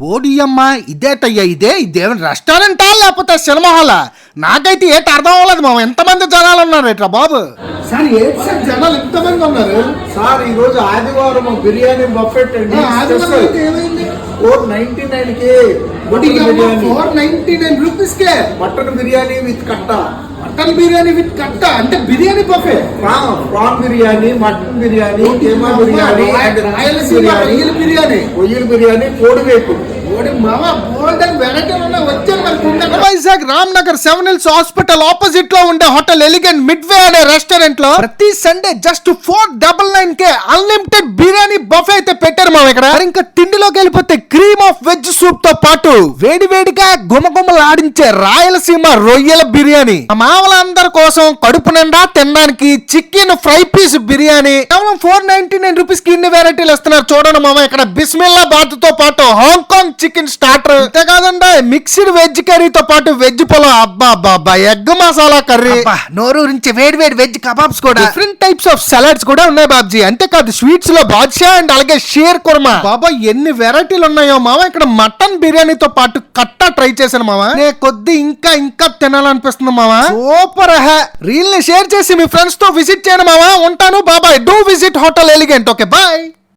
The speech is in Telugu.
పోడియమ్మా ఇదేటయ్యా ఇదేమైనా రెస్టారెంటా లేకపోతే సినిమా హాలా? నాకైతే ఏటి అర్థం అవ్వలేదు మామ. ఎంతమంది జనాలు ఉన్నారు ఎట్లా బాబు? సార్ ఏంటి సార్ జనాలు ఎంతమంది ఉన్నారు సార్? ఈ రోజు ఆదివారం బిర్యానీ బఫెట్ అండి. ఏమైంది? 499 కి ₹499 కే మటన్ బిర్యానీ విత్ కట్ట. మటన్ బిర్యానీ విత్ కట్ట అంటే biryani buffet. Prawn biryani, mutton biryani, keema biryani, Rayalaseema రొయ్యల బిర్యానీ, కోడి వేపుడు. Vizag Ram Nagar 7 Hills hospital opposite లో ఉండే హోటల్ ఎలిగెంట్ మిడ్వే అనే రెస్టారెంట్ లో ప్రతి సండే జస్ట్ 499 కే అన్లిమిటెడ్ బిర్యానీ బఫే అయితే పెట్టారు మామ ఇక్కడ. ఇంకా తిండిలోకి వెళ్ళిపోతే క్రీమ్ ఆఫ్ వెజ్ సూప్ తో పాటు వేడి వేడిగా గుమగుమలు ఆడించే రాయలసీమ రొయ్యల బిర్యానీ. మామలందరి కోసం కడుపు నిండా తినడానికి చికెన్ ఫ్రై పీస్ బిర్యానీ కేవలం ₹499 కి ఇన్ని వెరైటీలు ఇస్తున్నారు చూడండి మామ. ఇక్కడ బిస్మిల్లా బాత్ తో పాటు హాంకాంగ్ చికెన్ స్టార్టర్, అంతే కాదండి మిక్స్డ్ వెజ్ కర్రీతో పాటు వెజ్ పొలం, అబ్బా ఎగ్ మసాలా కర్రీ, నోరు నుంచి వేడి వేడి వెజ్ కబాబ్స్ కూడా, డిఫరెంట్ టైప్స్ ఆఫ్ సలాడ్స్ కూడా ఉన్నాయి బాబ్జీ. అంతేకాదు స్వీట్స్ లో బాద్షా అండ్ అలాగే షేర్ కుర్మా. బాబా ఎన్ని వెరైటీలు ఉన్నాయో మామ. ఇక్కడ మటన్ బిర్యానీతో పాటు కట్టా ట్రై చేశాను మామ. కొద్ది ఇంకా తినాలనిపిస్తుంది మామ. Super hey. రీల్ ని షేర్ చేసి మీ ఫ్రెండ్స్ తో విజిట్ చేయను మామ. ఉంటాను బాబాయ్. Do visit hotel elegant. Okay bye.